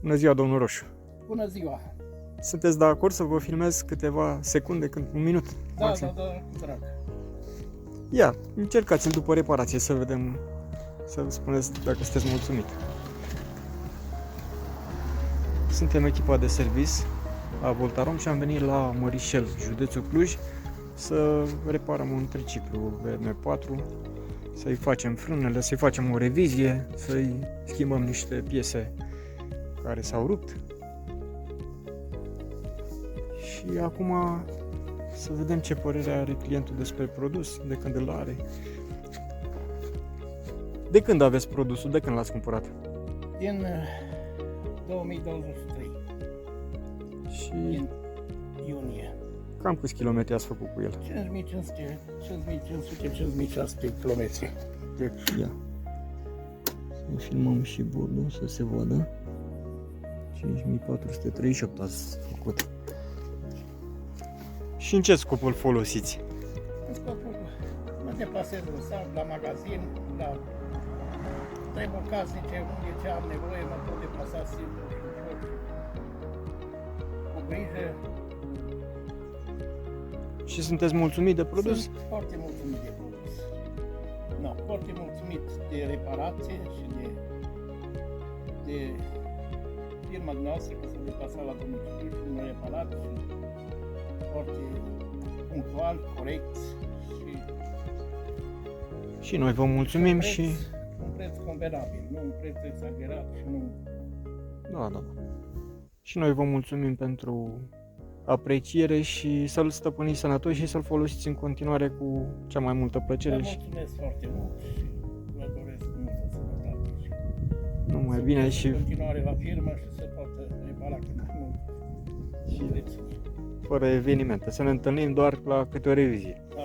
Bună ziua, domnul Roșu. Bună ziua! Sunteți de acord să vă filmez câteva secunde, un minut? Da, maxim? da, cu drag. Ia, încercați-l după reparație să vedem, să spuneți dacă sunteți mulțumit. Suntem echipa de servis a Voltarom și am venit la Mărișel, județul Cluj, să reparăm un triciclu VM4, să-i facem frânele, să-i facem o revizie, să-i schimbăm niște piese care s-au rupt. Și acum să vedem ce părere are clientul despre produs, de când îl are. De când aveți produsul? De când l-ați cumpărat? Din 2023, Și din iunie. cam câți kilometri ați făcut cu el? 5500, 5600 km. Deci, Ia. Să filmăm și bordul să se vadă. 5438 ați făcut. Și în ce scop îl folosiți? în scopul mă deplasez în sat, la magazin, la treburi casnice, unde ce am nevoie, mă pot deplasa singur și ușor, cu grijă. Și sunteți mulțumit de produs? Sunt foarte mulțumit de produs. No, foarte mulțumit de reparație și de firma noastră, că s-a deplasat la domiciliu și m-a reparat și foarte punctual, corect Și noi vă mulțumim preț, și... un preț convenabil, nu un preț exagerat și nu... Da. Și noi vă mulțumim pentru apreciere și să-l stăpâniți sănătos și să-l folosiți în continuare cu cea mai multă Vă plăcere și mulțumesc foarte mult și vă doresc multă sănătate și numai să bine fiți și în continuare la firmă și să poată repara cât mai mult și reține. fără evenimente. Să ne întâlnim doar la câte o revizie. Da.